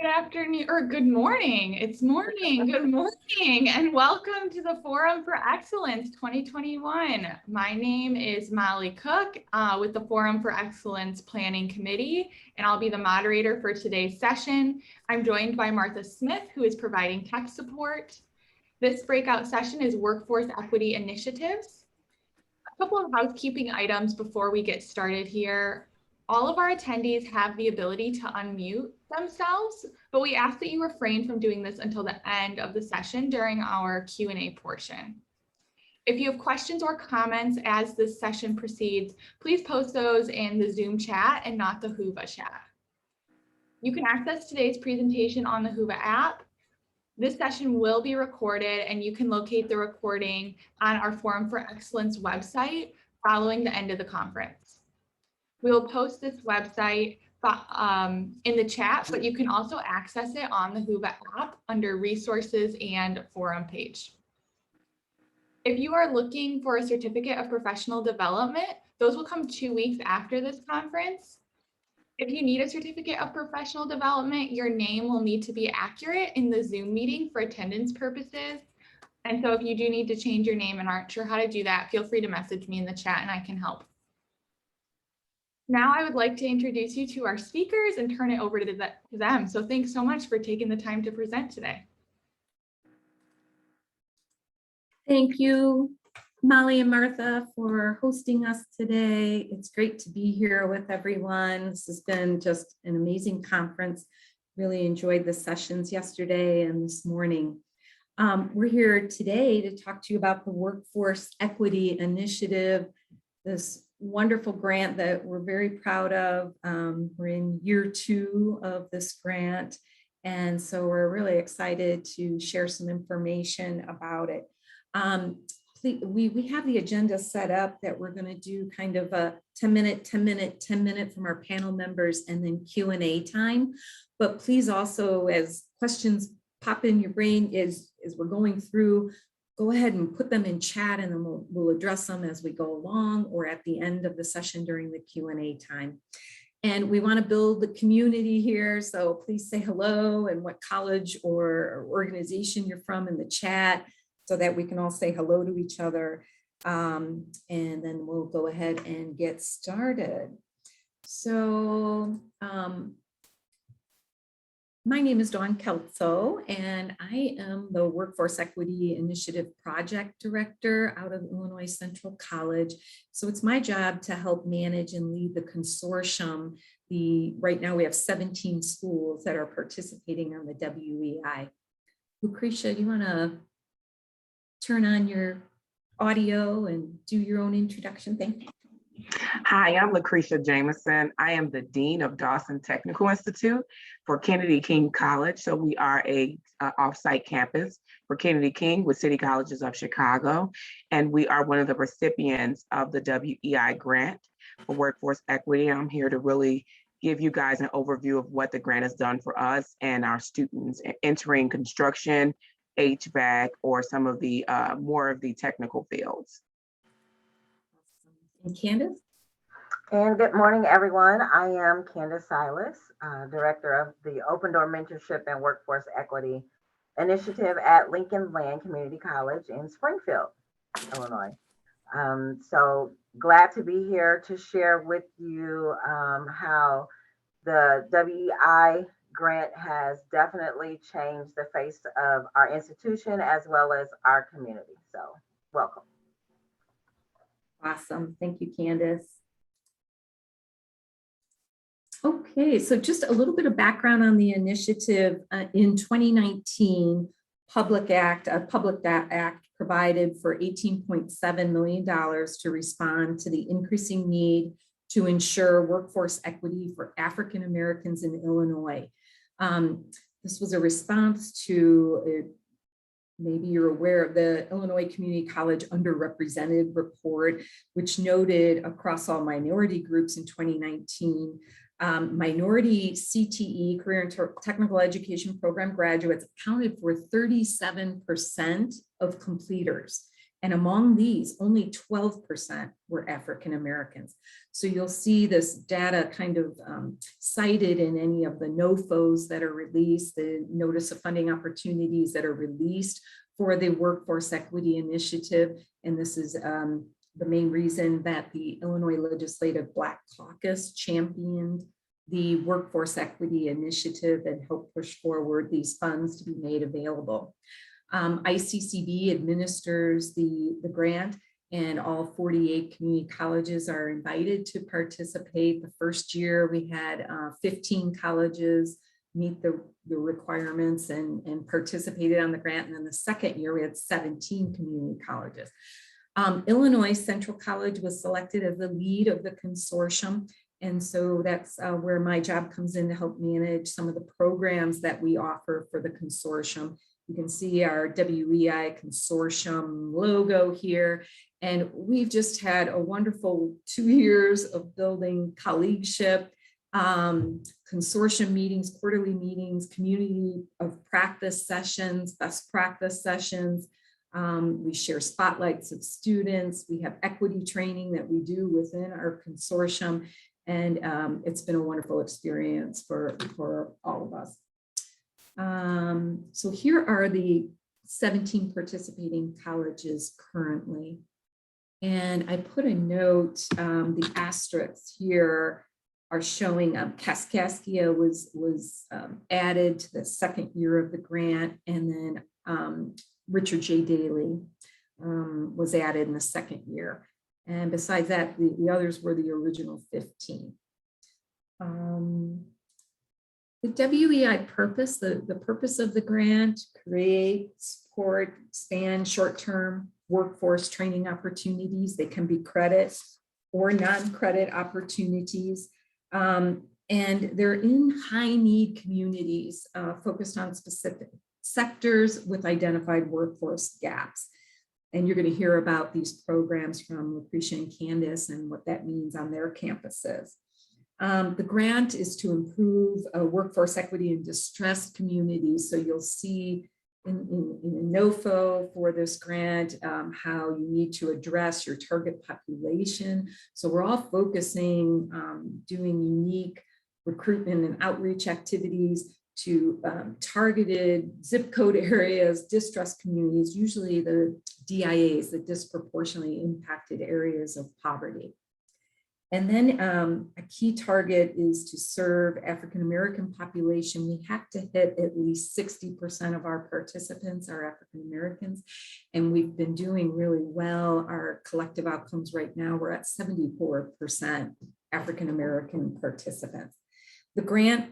Good afternoon or good morning. It's morning. Good morning and welcome to the Forum for Excellence 2021. My name is Molly Cook with the Forum for Excellence Planning Committee, and I'll be the moderator for today's session. I'm joined by Martha Smith, who is providing tech support. This breakout session is Workforce Equity Initiatives. A couple of housekeeping items before we get started here. All of our attendees have the ability to unmute themselves, but we ask that you refrain from doing this until the end of the session during our Q&A portion. If you have questions or comments as this session proceeds, please post those in the Zoom chat and not the Whova chat. You can access today's presentation on the Whova app. This session will be recorded and you can locate the recording on our Forum for Excellence website following the end of the conference. We will post this website in the chat, but you can also access it on the Whova app under resources and forum page. If you are looking for a certificate of professional development, those will come 2 weeks after this conference. If you need a certificate of professional development, your name will need to be accurate in the Zoom meeting for attendance purposes. And so if you do need to change your name and aren't sure how to do that, feel free to message me in the chat and I can help. Now I would like to introduce you to our speakers and turn it over to them. So thanks so much for taking the time to present today. Thank you, Molly and Martha, for hosting us today. It's great to be here with everyone. This has been just an amazing conference. Really enjoyed the sessions yesterday and this morning. We're here today to talk to you about the Workforce Equity Initiative, this wonderful grant that we're very proud of. We're in year 2 of this grant, and so we're really excited to share some information about it. We have the agenda set up that we're going to do kind of a 10-minute from our panel members and then Q&A time. But please also, as questions pop in your brain as we're going through, go ahead and put them in chat and then we'll address them as we go along or at the end of the session during the Q&A time. And we want to build the community here, so please say hello and what college or organization you're from in the chat so that we can all say hello to each other. And then we'll go ahead and get started. So, my name is Dawn Kelso, and I am the Workforce Equity Initiative Project Director out of Illinois Central College. So it's my job to help manage and lead the consortium. Right now we have 17 schools that are participating on the WEI. Lucretia, you want to turn on your audio and do your own introduction? Thank you. Hi, I'm Lamarsha Jamison. I am the Dean of Dawson Technical Institute for Kennedy King College. So we are a off-site campus for Kennedy King with City Colleges of Chicago. And we are one of the recipients of the WEI grant for workforce equity. I'm here to really give you guys an overview of what the grant has done for us and our students entering construction, HVAC, or some of the more of the technical fields. And Candace? And good morning, everyone. I am Candace Silas, Director of the Open Door Mentorship and Workforce Equity Initiative at Lincoln Land Community College in Springfield, Illinois. So glad to be here to share with you how the WEI grant has definitely changed the face of our institution as well as our community. So welcome. Awesome. Thank you, Candace. Okay, so just a little bit of background on the initiative. In 2019, a Public Act provided for $18.7 million to respond to the increasing need to ensure workforce equity for African Americans in Illinois. This was a response to maybe you're aware of the Illinois Community College Underrepresented Report, which noted across all minority groups in 2019, minority CTE, Career and Technical Education Program graduates accounted for 37% of completers. And among these, only 12% were African Americans. So you'll see this data kind of cited in any of the NOFOs that are released, the Notice of Funding Opportunities that are released for the Workforce Equity Initiative. And this is the main reason that the Illinois Legislative Black Caucus championed the Workforce Equity Initiative and helped push forward these funds to be made available. ICCB administers the grant, and all 48 community colleges are invited to participate. The first year we had 15 colleges meet the requirements and participated on the grant. And then the second year we had 17 community colleges. Illinois Central College was selected as the lead of the consortium. And so that's where my job comes in to help manage some of the programs that we offer for the consortium. You can see our WEI consortium logo here. And we've just had a wonderful 2 years of building colleagueship, consortium meetings, quarterly meetings, community of practice sessions, best practice sessions. We share spotlights of students. We have equity training that we do within our consortium. And it's been a wonderful experience for all of us. So here are the 17 participating colleges currently. And I put a note, the asterisks here are showing Kaskaskia was added to the second year of the grant, and then Richard J. Daley was added in the second year. And besides that, the others were the original 15. The WEI purpose, the purpose of the grant, create, support, expand short-term workforce training opportunities. They can be credit or non-credit opportunities. And they're in high-need communities focused on specific sectors with identified workforce gaps. And you're going to hear about these programs from Lucretia and Candace and what that means on their campuses. The grant is to improve workforce equity in distressed communities. So you'll see in a NOFO for this grant how you need to address your target population. So we're all focusing doing unique recruitment and outreach activities to targeted zip code areas, distressed communities, usually the DIAs, the disproportionately impacted areas of poverty. And then a key target is to serve African-American population. We have to hit at least 60% of our participants are African-Americans, and we've been doing really well. Our collective outcomes right now, we're at 74% African-American participants. The grant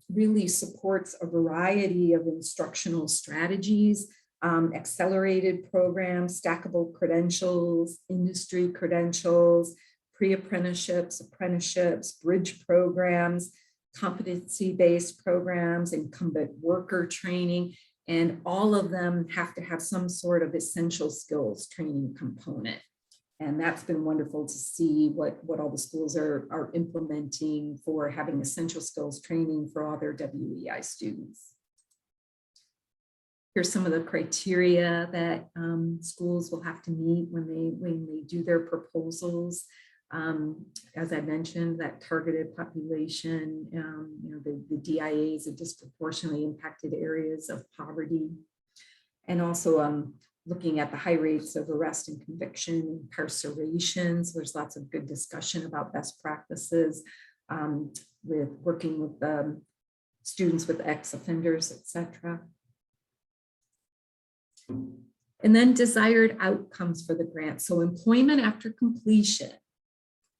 really supports a variety of instructional strategies, accelerated programs, stackable credentials, industry credentials, pre-apprenticeships, apprenticeships, bridge programs, competency-based programs, incumbent worker training, and all of them have to have some sort of essential skills training component. And that's been wonderful to see what all the schools are implementing for having essential skills training for all their WEI students. Here's some of the criteria that schools will have to meet when they do their proposals. As I mentioned, that targeted population, the DIAs, the disproportionately impacted areas of poverty, and also looking at the high rates of arrest and conviction, incarcerations. There's lots of good discussion about best practices with working with students with ex-offenders, etc. And then desired outcomes for the grant. So employment after completion.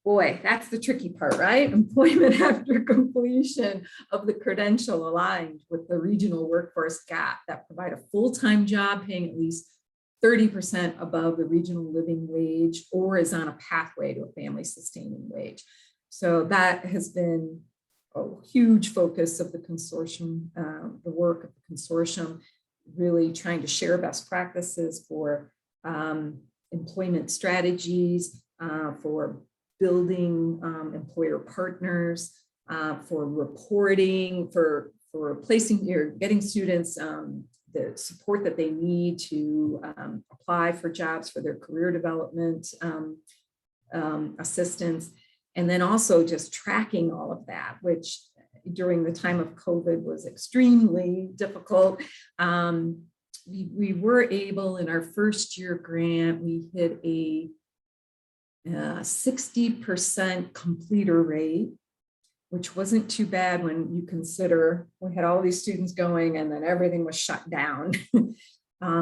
Boy, that's the tricky part, right? Employment after completion of the credential aligned with the regional workforce gap that provide a full-time job paying at least 30% above the regional living wage or is on a pathway to a family sustaining wage. So that has been a huge focus of the consortium, the work of the consortium, really trying to share best practices for employment strategies, for building employer partners, for reporting, for placing getting students the support that they need to apply for jobs for their career development assistance. And then also just tracking all of that, which during the time of COVID was extremely difficult. We were able, in our first year grant, we hit a 60% completer rate, which wasn't too bad when you consider we had all these students going and then everything was shut down.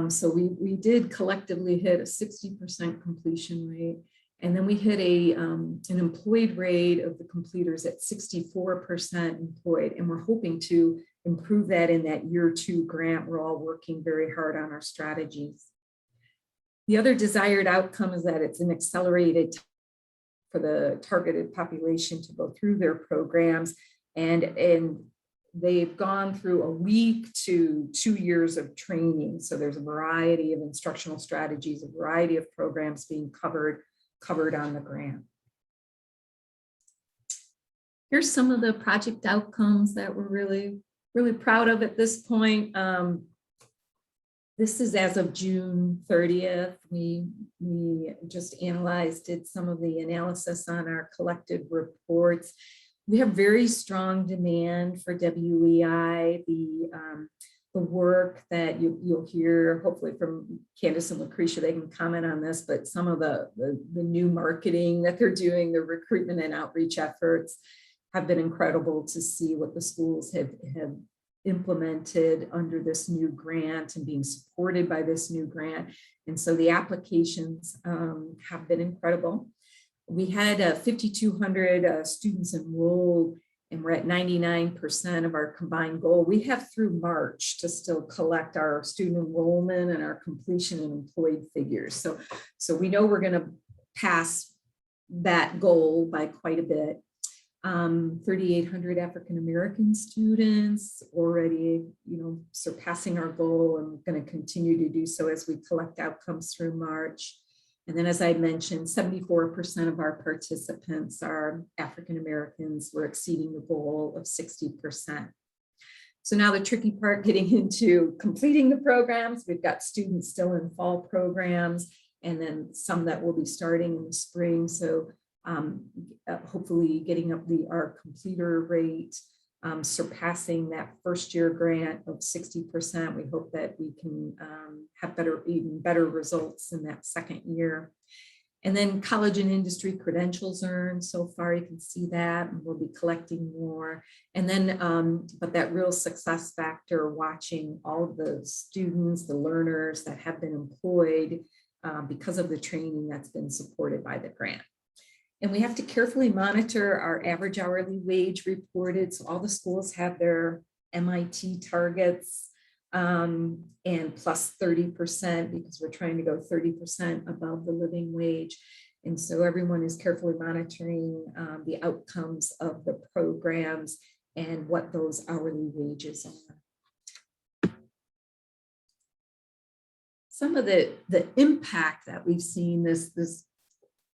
So we did collectively hit a 60% completion rate. And then we hit an employed rate of the completers at 64% employed. And we're hoping to improve that in that year 2 grant. We're all working very hard on our strategies. The other desired outcome is that it's an accelerated for the targeted population to go through their programs. And they've gone through a week to 2 years of training. So there's a variety of instructional strategies, a variety of programs being covered on the grant. Here's some of the project outcomes that we're really, really proud of at this point. This is as of June 30th. We just did some of the analysis on our collected reports. We have very strong demand for WEI. The work that you'll hear, hopefully from Candace and Lucretia, they can comment on this, but some of the new marketing that they're doing, the recruitment and outreach efforts have been incredible to see what the schools have implemented under this new grant and being supported by this new grant. And so the applications have been incredible. We had 5,200 students enrolled, and we're at 99% of our combined goal. We have through March to still collect our student enrollment and our completion and employed figures. So we know we're going to pass that goal by quite a bit. 3,800 African-American students already, surpassing our goal, and we're going to continue to do so as we collect outcomes through March. And then, as I mentioned, 74% of our participants are African-Americans. We're exceeding the goal of 60%. So now the tricky part, getting into completing the programs. We've got students still in fall programs, and then some that will be starting in the spring. So hopefully getting up our completer rate, surpassing that first year grant of 60%. We hope that we can have even better results in that second year. And then college and industry credentials earned so far, you can see that, and we'll be collecting more. And then, but that real success factor, watching all of the students, the learners that have been employed because of the training that's been supported by the grant. And we have to carefully monitor our average hourly wage reported. So all the schools have their MIT targets and plus 30%, because we're trying to go 30% above the living wage. And so everyone is carefully monitoring the outcomes of the programs and what those hourly wages are. Some of the impact that we've seen, this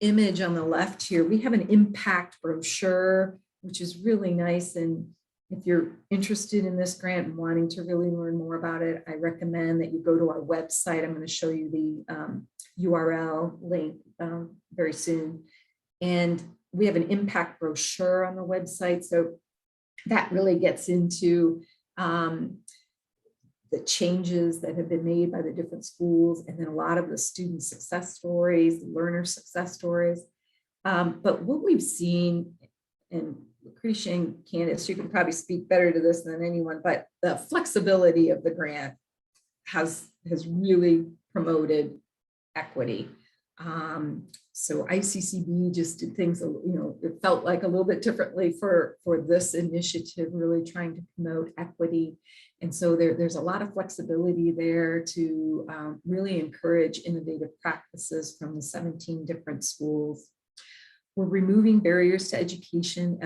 image on the left here, we have an impact brochure, which is really nice. And if you're interested in this grant and wanting to really learn more about it, I recommend that you go to our website. I'm going to show you the URL link very soon. And we have an impact brochure on the website. So that really gets into the changes that have been made by the different schools, and then a lot of the student success stories, learner success stories. But what we've seen, and Lucretia and Candace, you can probably speak better to this than anyone, but the flexibility of the grant has really promoted equity. So ICCB just did things, it felt like a little bit differently for this initiative, really trying to promote equity. And so there's a lot of flexibility there to really encourage innovative practices from the 17 different schools. We're removing barriers to education.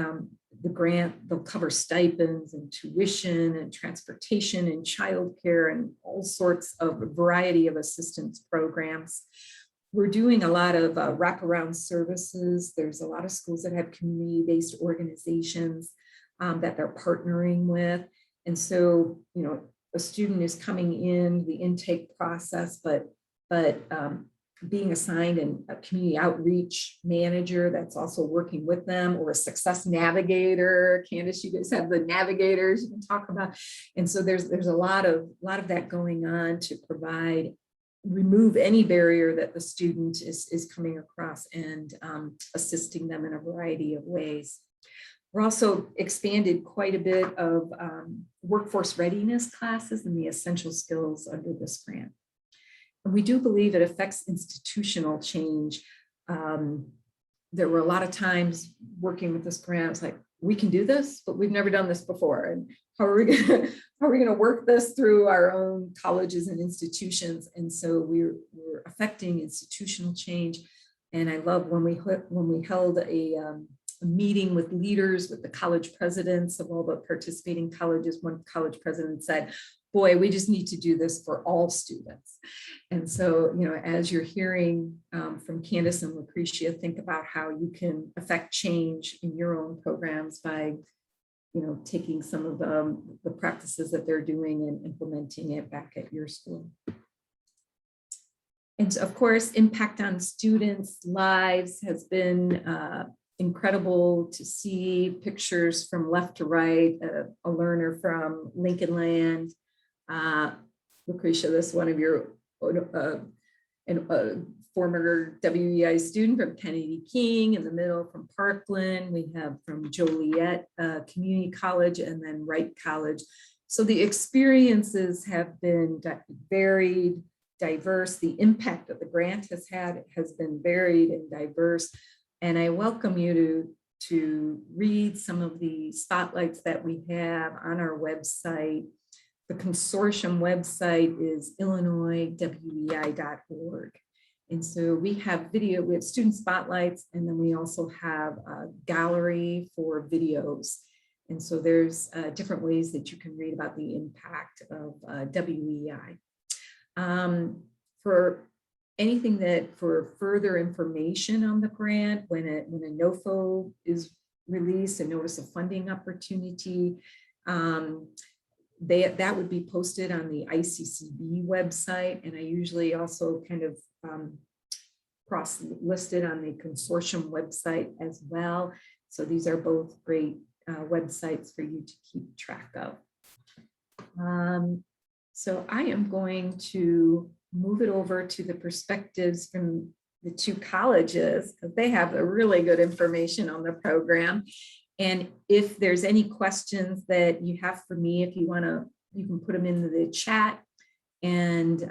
The grant, they'll cover stipends and tuition and transportation and childcare and all sorts of a variety of assistance programs. We're doing a lot of wraparound services. There's a lot of schools that have community-based organizations that they're partnering with. And so, a student is coming in, the intake process, but being assigned a community outreach manager that's also working with them, or a success navigator. Candace, you guys have the navigators you can talk about. And so there's a lot of that going on to remove any barrier that the student is coming across, and assisting them in a variety of ways. We're also expanded quite a bit of workforce readiness classes and the essential skills under this grant. And we do believe it affects institutional change. There were a lot of times working with this grant, it's like, we can do this, but we've never done this before. And how are we going to work this through our own colleges and institutions? And so we're affecting institutional change. And I love when we held a meeting with leaders, with the college presidents of all the participating colleges. One college president said, boy, we just need to do this for all students. And so, as you're hearing from Candace and Lucretia, think about how you can affect change in your own programs by, taking some of the practices that they're doing and implementing it back at your school. And so, of course, impact on students' lives has been incredible to see pictures from left to right, a learner from Lincoln Land. Lucretia, this is one of your former WEI student from Kennedy King, in the middle from Parkland. We have from Joliet Community College, and then Wright College. So the experiences have been varied, diverse. The impact that the grant has had has been varied and diverse. And I welcome you to read some of the spotlights that we have on our website. The consortium website is illinoiswei.org. And so we have student spotlights, and then we also have a gallery for videos. And so there's different ways that you can read about the impact of WEI. For further information on the grant, when a NOFO is released, a notice of funding opportunity, that would be posted on the ICCB website. And I usually also kind of cross-listed on the consortium website as well. So these are both great websites for you to keep track of. So I am going to move it over to the perspectives from the two colleges, because they have a really good information on the program. And if there's any questions that you have for me, if you want to, you can put them into the chat, and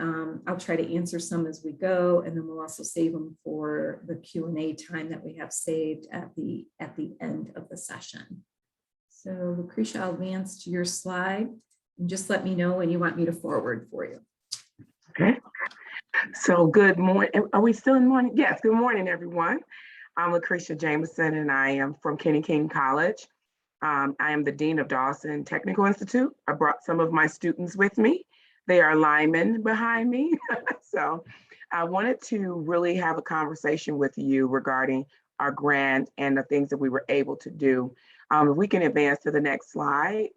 I'll try to answer some as we go. And then we'll also save them for the Q&A time that we have saved at the end of the session. So Lucretia, I'll advance to your slide, and just let me know when you want me to forward for you. Okay. So good morning. Are we still in the morning? Yes. Good morning, everyone. I'm Lamarsha Jamison, and I am from Kennedy King College. I am the Dean of Dawson Technical Institute. I brought some of my students with me. They are linemen behind me. So I wanted to really have a conversation with you regarding our grant and the things that we were able to do. If we can advance to the next slide.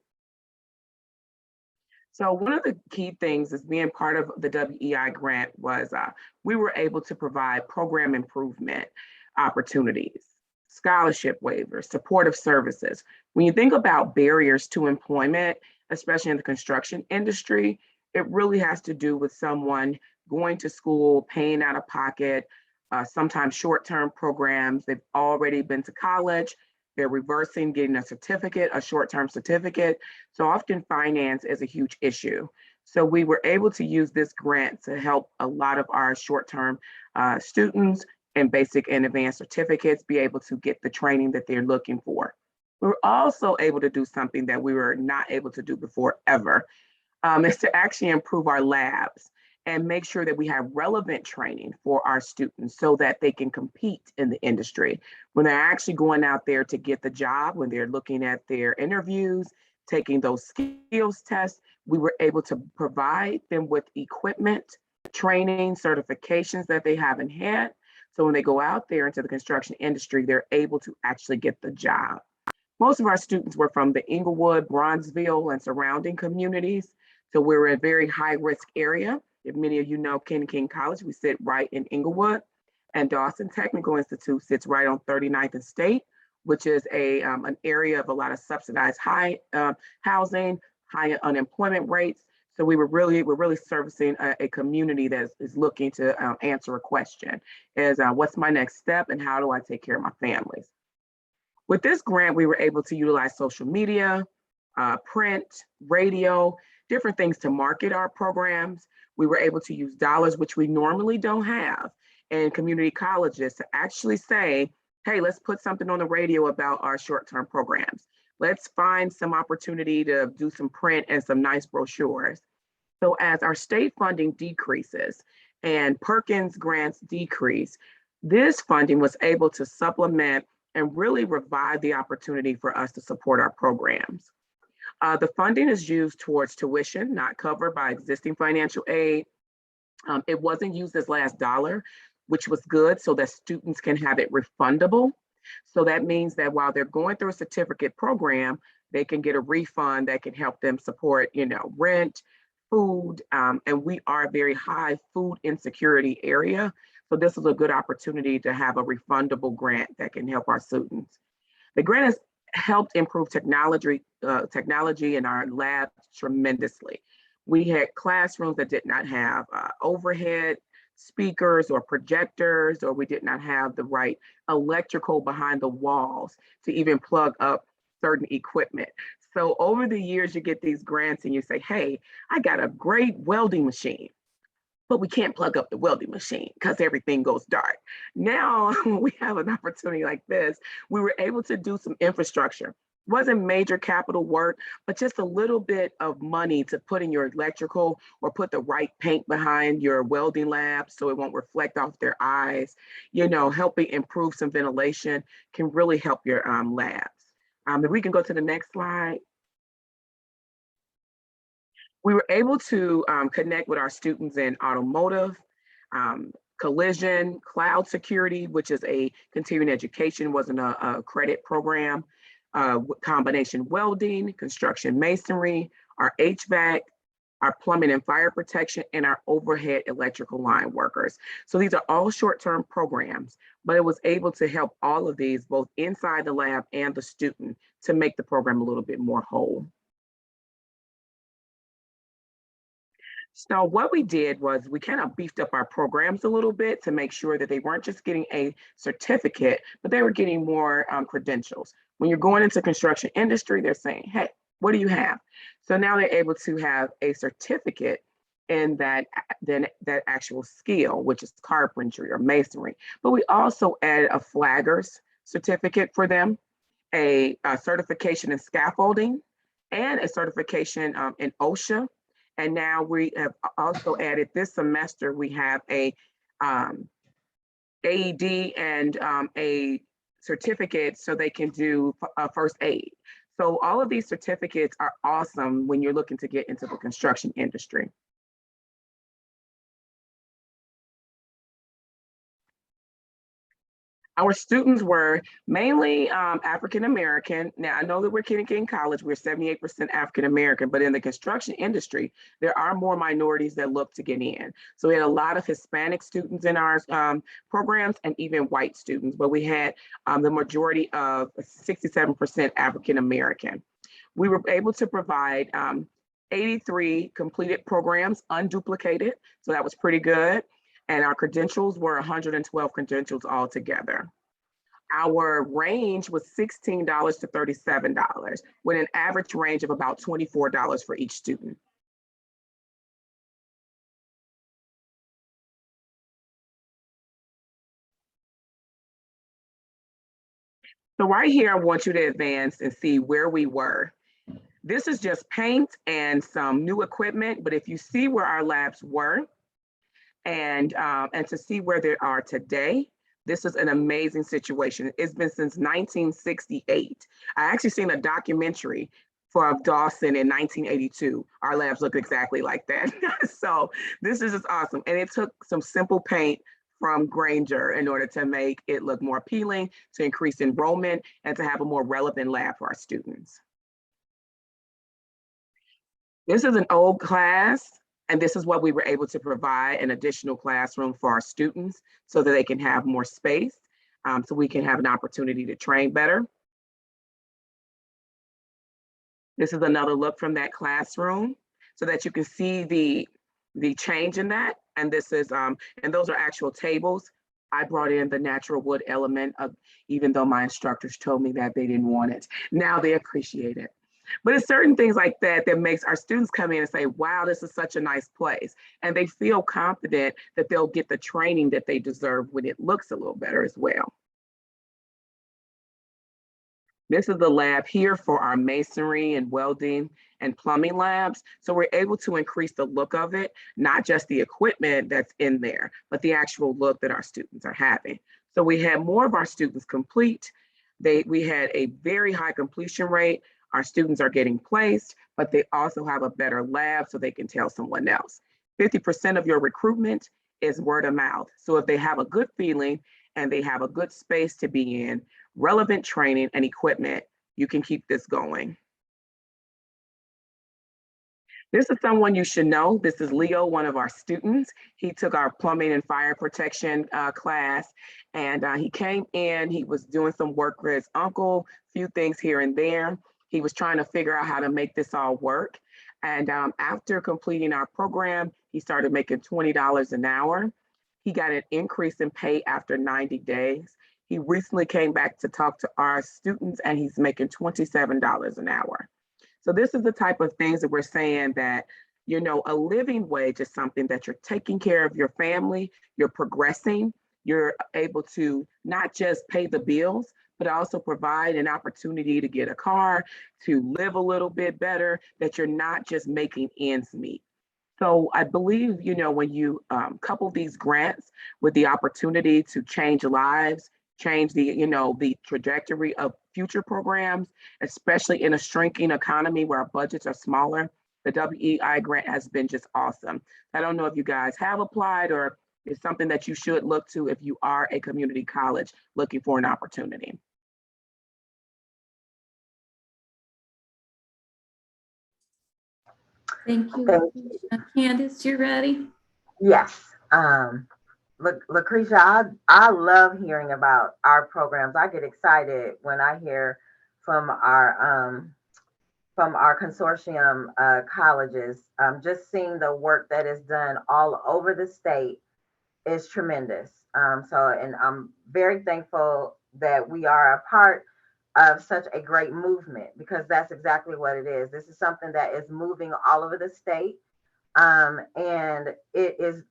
So one of the key things is being part of the WEI grant was we were able to provide program improvement opportunities, scholarship waivers, supportive services. When you think about barriers to employment, especially in the construction industry, it really has to do with someone going to school, paying out of pocket, sometimes short-term programs. They've already been to college. They're reversing, getting a certificate, a short-term certificate. So often finance is a huge issue. So we were able to use this grant to help a lot of our short-term students and basic and advanced certificates be able to get the training that they're looking for. We were also able to do something that we were not able to do before ever, is to actually improve our labs and make sure that we have relevant training for our students so that they can compete in the industry. When they're actually going out there to get the job, when they're looking at their interviews, taking those skills tests, we were able to provide them with equipment, training, certifications that they haven't had. So when they go out there into the construction industry, they're able to actually get the job. Most of our students were from the Inglewood, Bronzeville, and surrounding communities. So we're a very high risk area. If many of you know Kennedy King College, we sit right in Inglewood, and Dawson Technical Institute sits right on 39th and State, which is an area of a lot of subsidized high housing, high unemployment rates. So we're really servicing a community that is looking to answer a question: is what's my next step and how do I take care of my families? With this grant, we were able to utilize social media, print, radio, different things to market our programs. We were able to use dollars, which we normally don't have, in community colleges to actually say, hey, let's put something on the radio about our short-term programs. Let's find some opportunity to do some print and some nice brochures. So as our state funding decreases and Perkins grants decrease, this funding was able to supplement and really revive the opportunity for us to support our programs. The funding is used towards tuition, not covered by existing financial aid. It wasn't used as last dollar, which was good so that students can have it refundable. So that means that while they're going through a certificate program, they can get a refund that can help them support, rent, food, and we are a very high food insecurity area. So this is a good opportunity to have a refundable grant that can help our students. The grant has helped improve technology in our labs tremendously. We had classrooms that did not have overhead speakers or projectors, or we did not have the right electrical behind the walls to even plug up certain equipment. So over the years, you get these grants and you say, hey, I got a great welding machine, but we can't plug up the welding machine because everything goes dark. Now we have an opportunity like this. We were able to do some infrastructure. Wasn't major capital work, but just a little bit of money to put in your electrical or put the right paint behind your welding lab so it won't reflect off their eyes. Helping improve some ventilation can really help your labs. If we can go to the next slide. We were able to connect with our students in automotive, collision, cloud security, which is a continuing education, wasn't a credit program, combination welding, construction masonry, our HVAC, our plumbing and fire protection, and our overhead electrical line workers. So these are all short-term programs, but it was able to help all of these, both inside the lab and the student, to make the program a little bit more whole. So what we did was we kind of beefed up our programs a little bit to make sure that they weren't just getting a certificate, but they were getting more credentials. When you're going into construction industry, they're saying, hey, what do you have? So now they're able to have a certificate in that actual skill, which is carpentry or masonry. But we also added a flaggers certificate for them, a certification in scaffolding, and a certification in OSHA. And now we have also added this semester, we have a AED and a certificate so they can do first aid. So all of these certificates are awesome when you're looking to get into the construction industry. Our students were mainly African-American. Now, I know that we're Kennedy King College, we're 78% African-American, but in the construction industry, there are more minorities that look to get in. So we had a lot of Hispanic students in our programs and even white students, but we had the majority of 67% African-American. We were able to provide 83 completed programs, unduplicated, so that was pretty good. And our credentials were 112 credentials altogether. Our range was $16 to $37, with an average range of about $24 for each student. So right here, I want you to advance and see where we were. This is just paint and some new equipment, but if you see where our labs were, and to see where they are today, this is an amazing situation. It's been since 1968. I actually seen a documentary for Dawson in 1982. Our labs look exactly like that. So this is just awesome. And it took some simple paint from Granger in order to make it look more appealing, to increase enrollment, and to have a more relevant lab for our students. This is an old class, and this is what we were able to provide an additional classroom for our students so that they can have more space, so we can have an opportunity to train better. This is another look from that classroom so that you can see the change in that. And this is, and those are actual tables. I brought in the natural wood element of, even though my instructors told me that they didn't want it. Now they appreciate it. But it's certain things like that that makes our students come in and say, wow, this is such a nice place. And they feel confident that they'll get the training that they deserve when it looks a little better as well. This is the lab here for our masonry and welding and plumbing labs. So we're able to increase the look of it, not just the equipment that's in there, but the actual look that our students are having. So we had more of our students complete. We had a very high completion rate. Our students are getting placed, but they also have a better lab so they can tell someone else. 50% of your recruitment is word of mouth. So if they have a good feeling and they have a good space to be in, relevant training and equipment, you can keep this going. This is someone you should know. This is Leo, one of our students. He took our plumbing and fire protection class, and he came in, he was doing some work with his uncle, few things here and there. He was trying to figure out how to make this all work. And after completing our program, he started making $20 an hour. He got an increase in pay after 90 days. He recently came back to talk to our students and he's making $27 an hour. So this is the type of things that we're saying that, you know, a living wage is something that you're taking care of your family, you're progressing, you're able to not just pay the bills, but also provide an opportunity to get a car, to live a little bit better, that you're not just making ends meet. So I believe, you know, when you couple these grants with the opportunity to change lives, change the, you know, the trajectory of future programs, especially in a shrinking economy where our budgets are smaller, the WEI grant has been just awesome. I don't know if you guys have applied or it's something that you should look to if you are a community college looking for an opportunity. Thank you. Thank you. Candace, you ready? Yes. Lucretia, I love hearing about our programs. I get excited when I hear from our consortium colleges. Just seeing the work that is done all over the state is tremendous. And I'm very thankful that we are a part of such a great movement because that's exactly what it is. This is something that is moving all over the state, and it is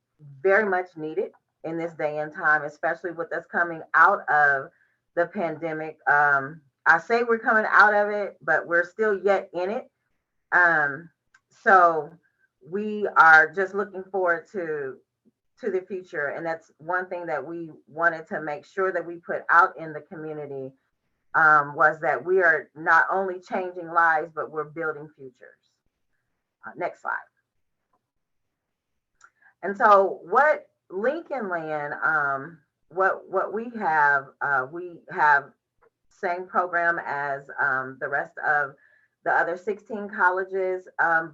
very much needed in this day and time, especially with us coming out of the pandemic. I say we're coming out of it, but we're still yet in it. Um, so we are just looking forward to the future. And that's one thing that we wanted to make sure that we put out in the community, was that we are not only changing lives, but we're building futures. Next slide. And so what Lincoln Land, what we have same program as the rest of the other 16 colleges,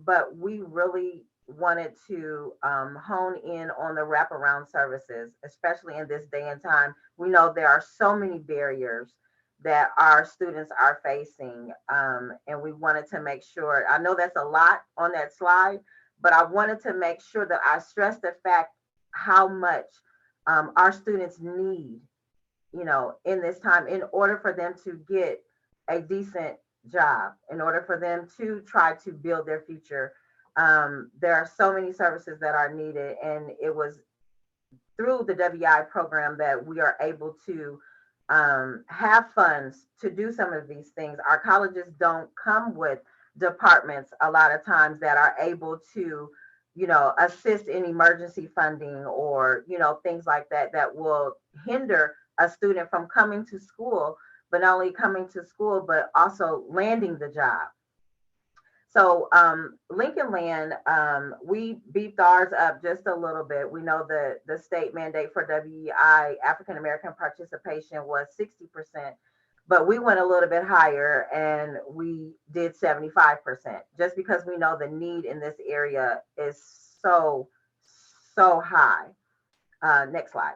but we really wanted to hone in on the wraparound services, especially in this day and time. We know there are so many barriers that our students are facing, and we wanted to make sure, I know that's a lot on that slide, but I wanted to make sure that I stress the fact how much our students need, you know, in this time in order for them to get a decent job, in order for them to try to build their future. There are so many services that are needed, and it was through the WI program that we are able to have funds to do some of these things. Our colleges don't come with departments a lot of times that are able to, you know, assist in emergency funding or, you know, things like that that will hinder a student from coming to school, but not only coming to school, but also landing the job. So Lincoln Land, we beefed ours up just a little bit. We know the state mandate for WEI African American participation was 60%, but we went a little bit higher and we did 75%, just because we know the need in this area is so, so high. Next slide.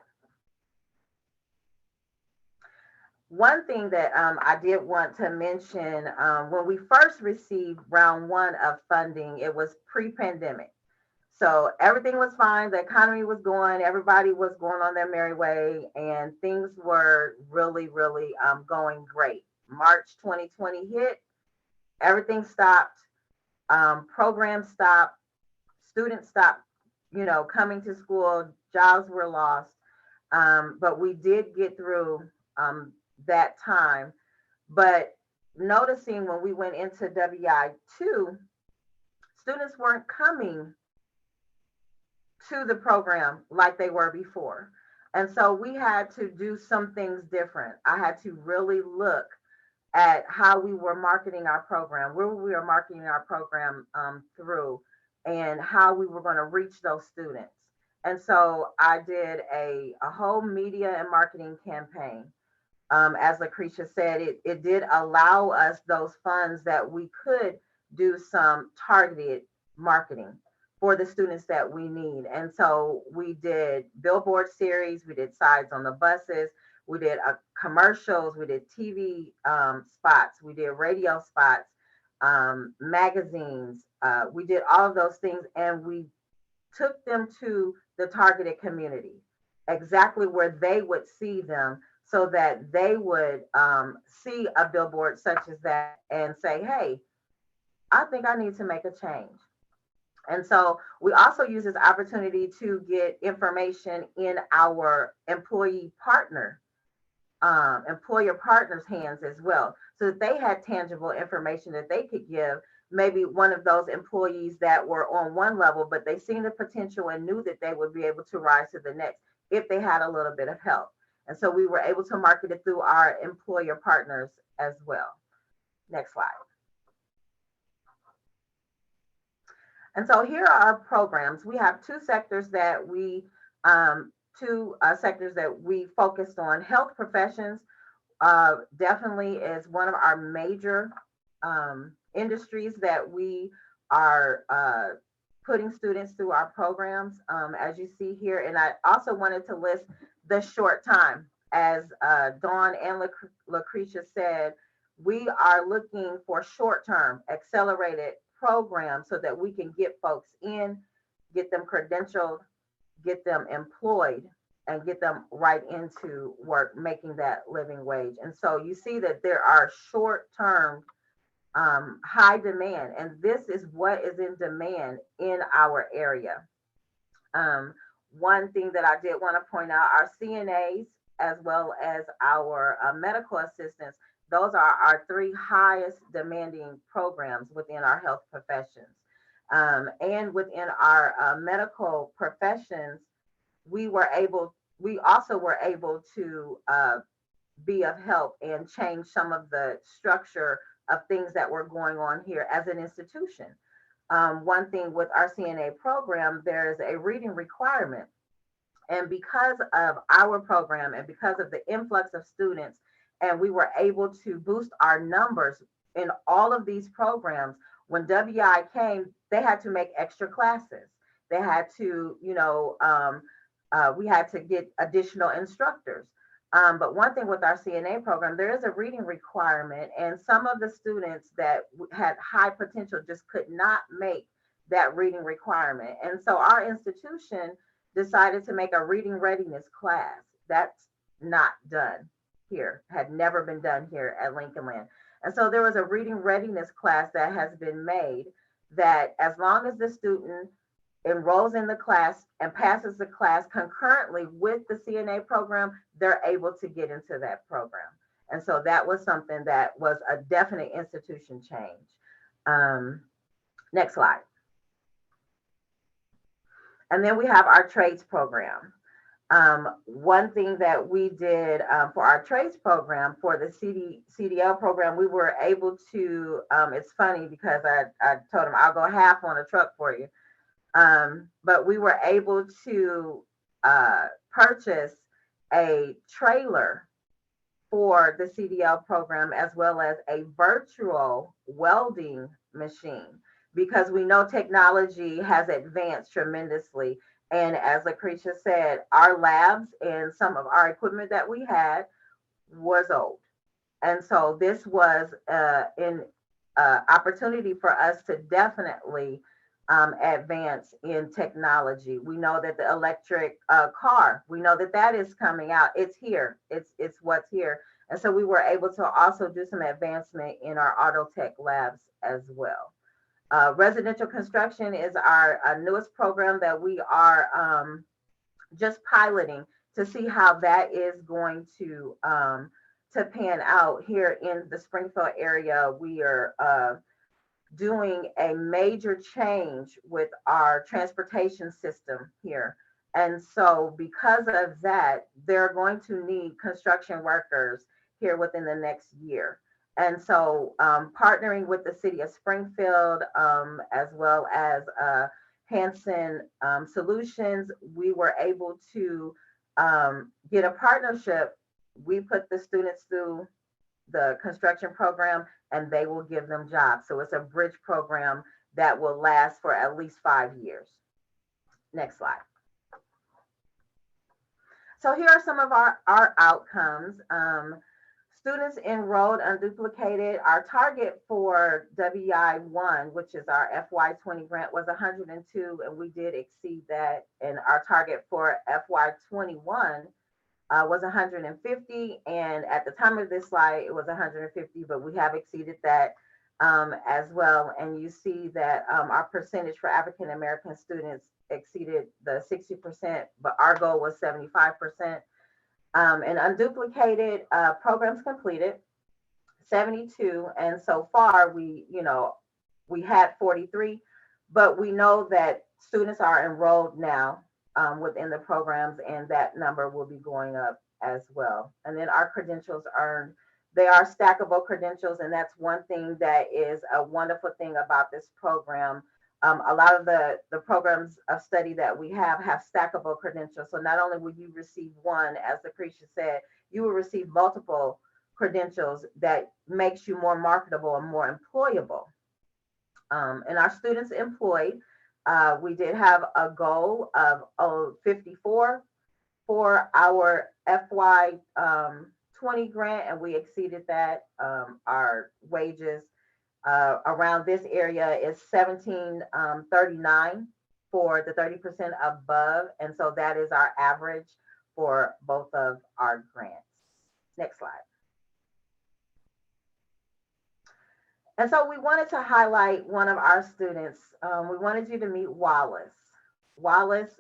One thing that I did want to mention, when we first received round one of funding, it was pre-pandemic. So everything was fine. The economy was going, everybody was going on their merry way, and things were really, really going great. March 2020 hit, everything stopped, programs stopped, students stopped, coming to school, jobs were lost. But we did get through that time. But noticing when we went into WI2, students weren't coming to the program like they were before. And so we had to do some things different. I had to really look at how we were marketing our program, where we were marketing our program through, and how we were going to reach those students. And so I did a whole media and marketing campaign. As Lucretia said, it did allow us those funds that we could do some targeted marketing for the students that we need. And so we did billboard series, we did sides on the buses, we did commercials, we did TV spots, we did radio spots, magazines. We did all of those things, and we took them to the targeted community, exactly where they would see them, so that they would see a billboard such as that and say, hey, I think I need to make a change. And so we also use this opportunity to get information in our employer partners' hands as well, so that they had tangible information that they could give maybe one of those employees that were on one level, but they seen the potential and knew that they would be able to rise to the next if they had a little bit of help. And so we were able to market it through our employer partners as well. Next slide. And so here are our programs. We have two sectors that we focused on. Health professions definitely is one of our major industries that we are putting students through our programs, as you see here. And I also wanted to list the short time. As Dawn and Lucretia said, we are looking for short-term accelerated programs so that we can get folks in, get them credentialed, get them employed, and get them right into work, making that living wage. And so you see that there are short-term high demand, and this is what is in demand in our area. One thing that I did want to point out, our CNAs as well as our medical assistants, those are our three highest demanding programs within our health professions. And within our medical professions, we also were able to be of help and change some of the structure of things that were going on here as an institution. One thing with our CNA program, there's a reading requirement. And because of our program and because of the influx of students, and we were able to boost our numbers in all of these programs, when WI came, they had to make extra classes. They had to, we had to get additional instructors. But one thing with our CNA program, there is a reading requirement, and some of the students that had high potential just could not make that reading requirement. And so our institution decided to make a reading readiness class. That's not done here, had never been done here at Lincoln Land. And so there was a reading readiness class that has been made that as long as the student enrolls in the class and passes the class concurrently with the CNA program, they're able to get into that program. And so that was something that was a definite institution change. Next slide. And then we have our trades program. One thing that we did for our trades program, for the CDL program, we were able to, it's funny because I told them I'll go half on a truck for you. But we were able to purchase a trailer for the CDL program, as well as a virtual welding machine, because we know technology has advanced tremendously. And as Lucretia said, our labs and some of our equipment that we had was old. And so this was an opportunity for us to definitely advance in technology. We know that the electric car, we know that that is coming out. It's here. It's what's here. And so we were able to also do some advancement in our auto tech labs as well. Residential construction is our newest program that we are just piloting to see how that is going to pan out here in the Springfield area. We are doing a major change with our transportation system here. And so because of that, they're going to need construction workers here within the next year. And so partnering with the city of Springfield, as well as Hanson Solutions, we were able to get a partnership. We put the students through the construction program and they will give them jobs. So it's a bridge program that will last for at least 5 years. Next slide. So here are some of our outcomes. Students enrolled unduplicated. Our target for WI1, which is our FY20 grant, was 102, and we did exceed that. And our target for FY21 was 150, and at the time of this slide, it was 150, but we have exceeded that as well. And you see that our percentage for African American students exceeded the 60%, but our goal was 75%. And unduplicated programs completed, 72, and so far we had 43, but we know that students are enrolled now within the programs, and that number will be going up as well. And then our credentials earned, they are stackable credentials, and that's one thing that is a wonderful thing about this program. A lot of the programs of study that we have stackable credentials. So not only will you receive one, as Lucretia said, you will receive multiple credentials that makes you more marketable and more employable. And our students employed, we did have a goal of 54 for our FY20 grant, and we exceeded that. Our wages around this area is 1739 for the 30% above, and so that is our average for both of our grants. Next slide. And so we wanted to highlight one of our students. We wanted you to meet Wallace. Wallace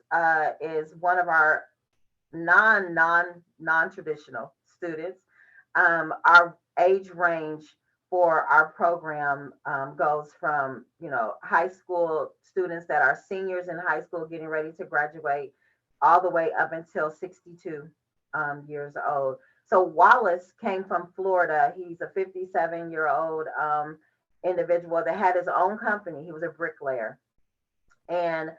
is one of our non-traditional students. Our age range for our program goes from, high school students that are seniors in high school getting ready to graduate, all the way up until 62 years old. So Wallace came from Florida. He's a 57-year-old individual that had his own company. He was a bricklayer. And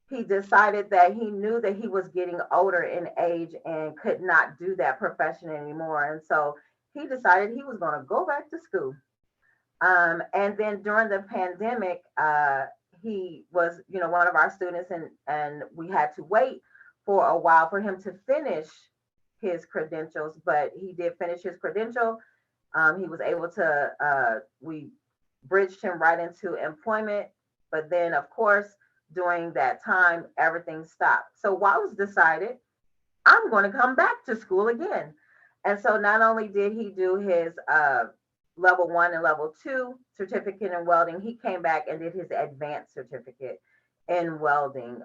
he decided that he knew that he was getting older in age and could not do that profession anymore. And so he decided he was going to go back to school. And then during the pandemic, he was, one of our students, and we had to wait for a while for him to finish his credentials, but he did finish his credential. He was able to, we bridged him right into employment. But then, of course, during that time, everything stopped. So Wallace decided, I'm going to come back to school again. And so not only did he do his level 1 and level 2 certificate in welding, he came back and did his advanced certificate in welding,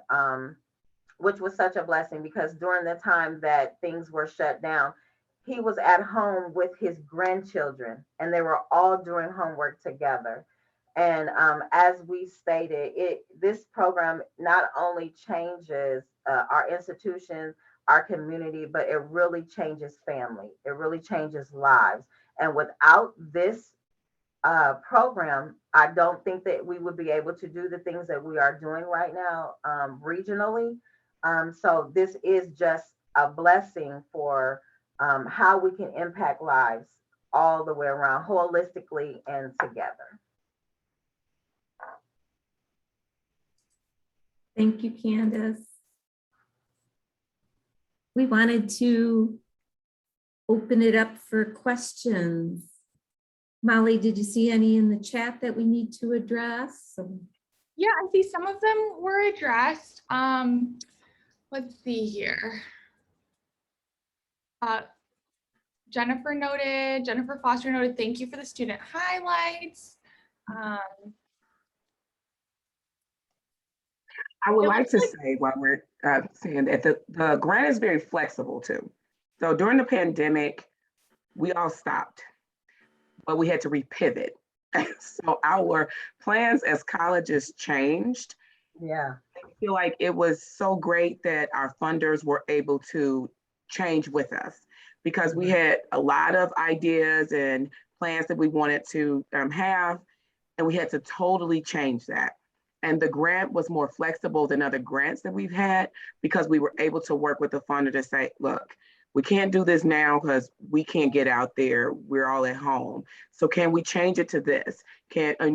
which was such a blessing because during the time that things were shut down, he was at home with his grandchildren and they were all doing homework together. And as we stated, this program not only changes our institution, our community, but it really changes family. It really changes lives. And without this program, I don't think that we would be able to do the things that we are doing right now regionally. So this is just a blessing for how we can impact lives all the way around, holistically and together. Thank you, Candace. We wanted to open it up for questions. Molly, did you see any in the chat that we need to address? Yeah, I see some of them were addressed. Let's see here. Jennifer Foster noted, thank you for the student highlights. I would like to say while we're saying that the grant is very flexible too. So during the pandemic, we all stopped, but we had to repivot. So our plans as colleges changed. Yeah. I feel like it was so great that our funders were able to change with us because we had a lot of ideas and plans that we wanted to have, and we had to totally change that. And the grant was more flexible than other grants that we've had because we were able to work with the funder to say, look, we can't do this now because we can't get out there. We're all at home. So can we change it to this? Can, a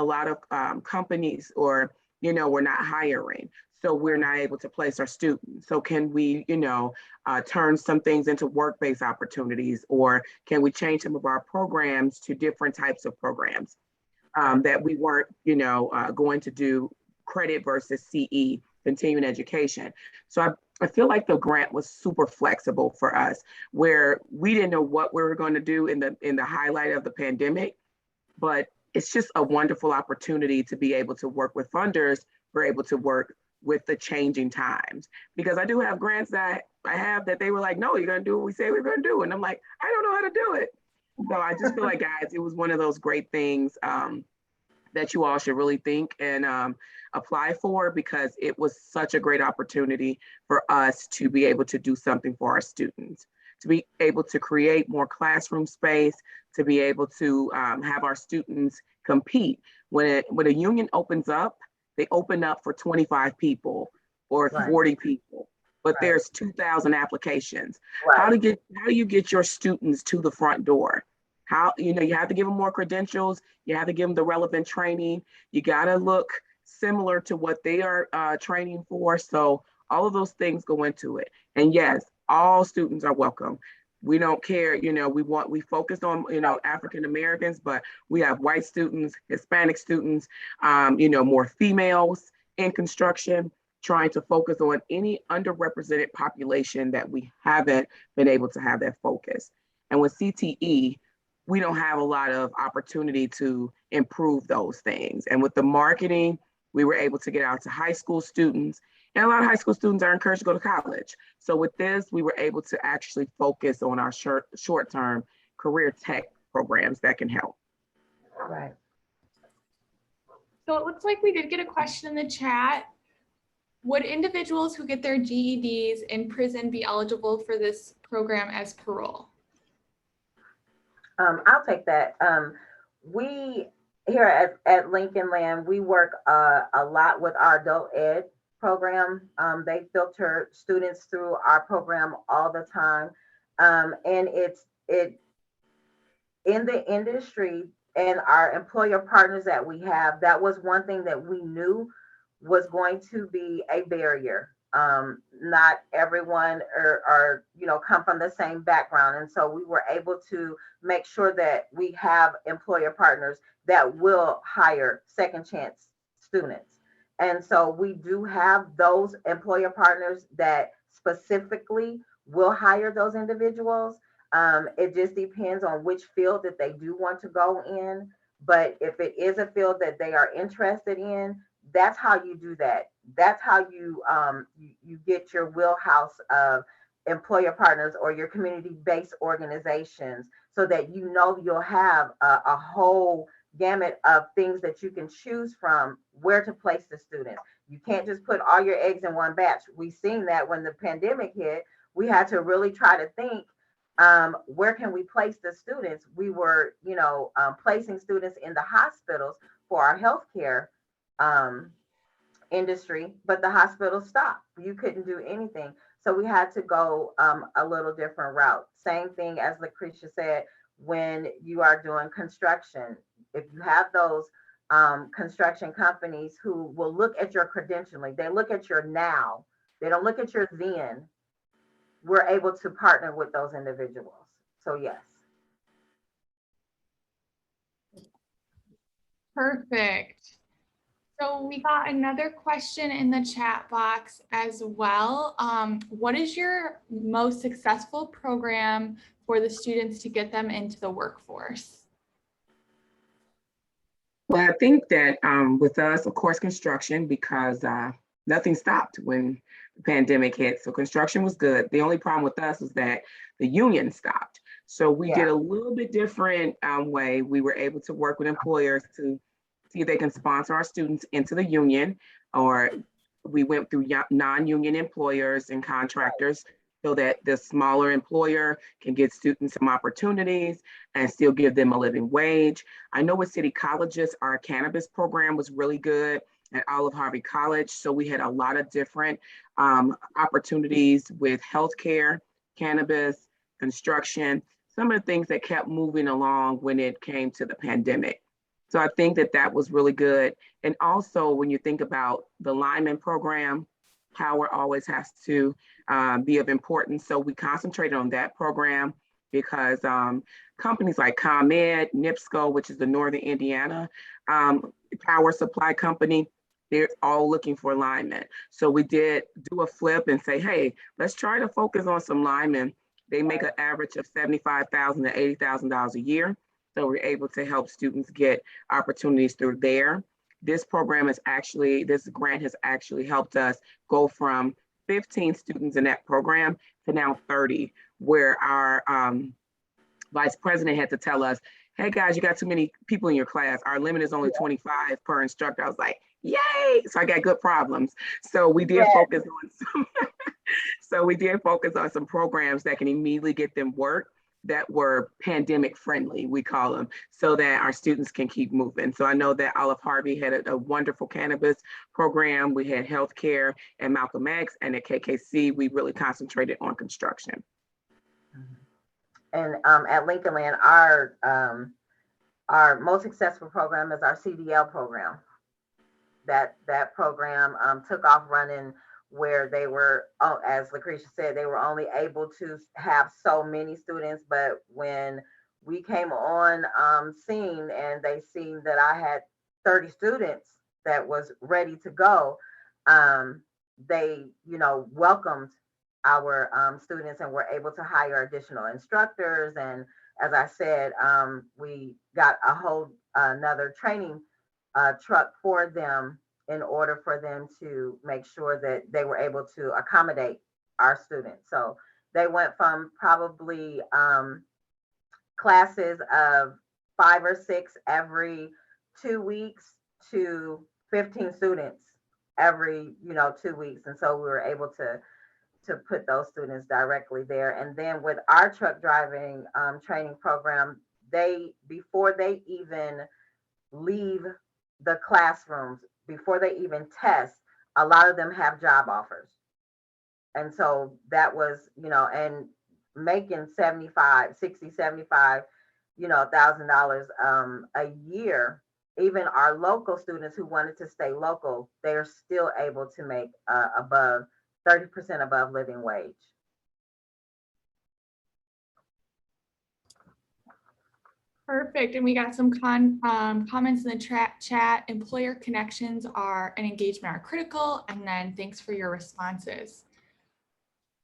lot of companies or, we're not hiring. So we're not able to place our students. So can we, turn some things into work-based opportunities, or can we change some of our programs to different types of programs? That we weren't, going to do credit versus CE, continuing education. So I feel like the grant was super flexible for us, where we didn't know what we were going to do in the highlight of the pandemic, but it's just a wonderful opportunity to be able to work with funders. We're able to work with the changing times, because I do have grants that I have that they were like, no, you're going to do what we say we're going to do. And I'm like, I don't know how to do it. So I just feel like, guys, it was one of those great things that you all should really think and apply for, because it was such a great opportunity for us to be able to do something for our students, to be able to create more classroom space, to be able to have our students compete. When a union opens up, they open up for 25 people or 40 people, but there's 2,000 applications. How do you get your students to the front door? How, you have to give them more credentials. You have to give them the relevant training. You got to look similar to what they are training for. So all of those things go into it. And yes, all students are welcome. We don't care, we focus on, African Americans, but we have white students, Hispanic students, more females in construction, trying to focus on any underrepresented population that we haven't been able to have that focus. And with CTE, we don't have a lot of opportunity to improve those things. And with the marketing, we were able to get out to high school students, and a lot of high school students are encouraged to go to college. So with this, we were able to actually focus on our short-term career tech programs that can help. Right. So it looks like we did get a question in the chat. Would individuals who get their GEDs in prison be eligible for this program as parole? I'll take that. We here at Lincoln Land, we work a lot with our adult ed program. They filter students through our program all the time. And it in the industry and our employer partners that we have, that was one thing that we knew was going to be a barrier. Not everyone are come from the same background, and so we were able to make sure that we have employer partners that will hire second chance students. And so we do have those employer partners that specifically will hire those individuals. It just depends on which field that they do want to go in. But if it is a field that they are interested in, that's how you do that. That's how you get your wheelhouse of employer partners or your community-based organizations, so that you'll have a whole gamut of things that you can choose from where to place the students. You can't just put all your eggs in one batch. We've seen that when the pandemic hit, we had to really try to think, where can we place the students? We were, placing students in the hospitals for our healthcare industry, but the hospital stopped. You couldn't do anything. So we had to go a little different route. Same thing as Lucretia said, when you are doing construction, if you have those construction companies who will look at your credentialing, they look at your now, they don't look at your then, we're able to partner with those individuals. So yes. Perfect. So we got another question in the chat box as well. What is your most successful program for the students to get them into the workforce? Well, I think that with us, of course, construction, because nothing stopped when the pandemic hit. So construction was good. The only problem with us was that the union stopped. So we did a little bit different way. We were able to work with employers to see if they can sponsor our students into the union, or we went through non-union employers and contractors so that the smaller employer can get students some opportunities and still give them a living wage. I know with city colleges, our cannabis program was really good at Olive Harvey College. So we had a lot of different opportunities with healthcare, cannabis, construction, some of the things that kept moving along when it came to the pandemic. So I think that that was really good. And also when you think about the lineman program, power always has to be of importance. So we concentrated on that program because companies like ComEd, NIPSCO, which is the Northern Indiana power supply company, they're all looking for linemen. So we did do a flip and say, hey, let's try to focus on some linemen. They make an average of $75,000 to $80,000 a year. So we're able to help students get opportunities through there. This program is actually, this grant has actually helped us go from 15 students in that program to now 30, where our vice president had to tell us, hey guys, you got too many people in your class. Our limit is only 25 per instructor. I was like, yay! So I got good problems. So we did focus on some, so we did focus on some programs that can immediately get them work that were pandemic friendly, we call them, so that our students can keep moving. So I know that Olive Harvey had a wonderful cannabis program. We had healthcare at Malcolm X, and at KKC, we really concentrated on construction. And at Lincoln Land, our most successful program is our CDL program. That program took off running, where they were, as Lucretia said, they were only able to have so many students. But when we came on scene and they seen that I had 30 students that was ready to go, they, welcomed our students and were able to hire additional instructors. And as I said, we got a whole another training truck for them in order for them to make sure that they were able to accommodate our students. So they went from probably classes of 5 or 6 every 2 weeks to 15 students every 2 weeks. And so we were able to put those students directly there. And then with our truck driving training program, before they even leave the classrooms, before they even test, a lot of them have job offers. And so that was, and making 75, 60, 75, $1,000 a year. Even our local students who wanted to stay local, they are still able to make above 30% above living wage. Perfect. And we got some comments in the chat. Employer connections and engagement are critical. And then thanks for your responses.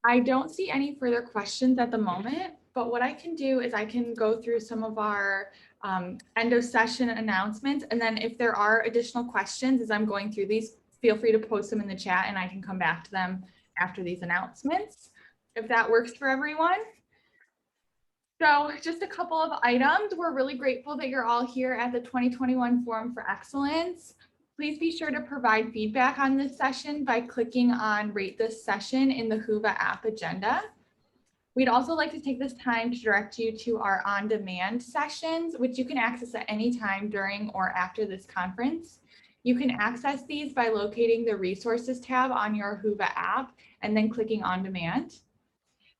I don't see any further questions at the moment, but what I can do is I can go through some of our end of session announcements. And then if there are additional questions as I'm going through these, feel free to post them in the chat and I can come back to them after these announcements, if that works for everyone. So just a couple of items. We're really grateful that you're all here at the 2021 Forum for Excellence. Please be sure to provide feedback on this session by clicking on Rate This Session in the Whova app agenda. We'd also like to take this time to direct you to our on-demand sessions, which you can access at any time during or after this conference. You can access these by locating the Resources tab on your Whova app and then clicking on demand.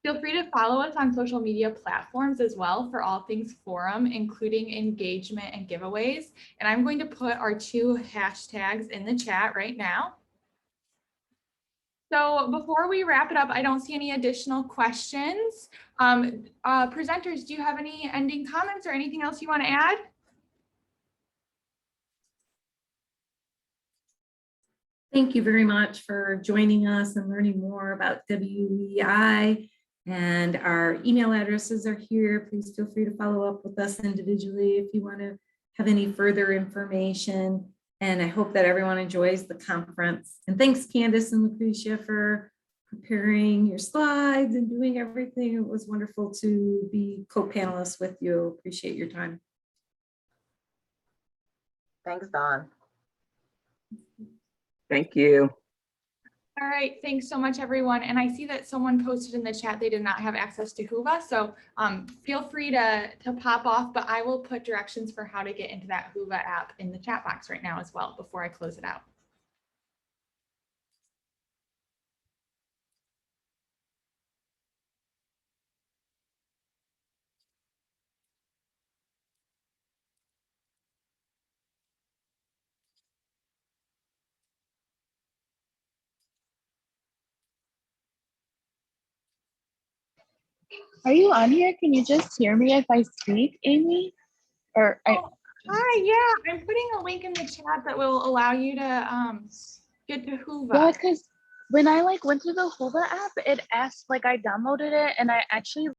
Feel free to follow us on social media platforms as well for all things forum, including engagement and giveaways. And I'm going to put our 2 hashtags in the chat right now. So before we wrap it up, I don't see any additional questions. Presenters, do you have any ending comments or anything else you want to add? Thank you very much for joining us and learning more about WEI. And our email addresses are here. Please feel free to follow up with us individually if you want to have any further information. And I hope that everyone enjoys the conference. And thanks, Candace and Lucretia, for preparing your slides and doing everything. It was wonderful to be co-panelists with you. Appreciate your time. Thanks, Dawn. Thank you. All right, thanks so much, everyone. And I see that someone posted in the chat they did not have access to Whova, so feel free to pop off, but I will put directions for how to get into that Whova app in the chat box right now as well before I close it out. Are you on here? Can you just hear me if I speak, Amy? Or Hi, yeah, I'm putting a link in the chat that will allow you to get to Whova. yeah, because when I went to the Hova app, it asked I downloaded it and I actually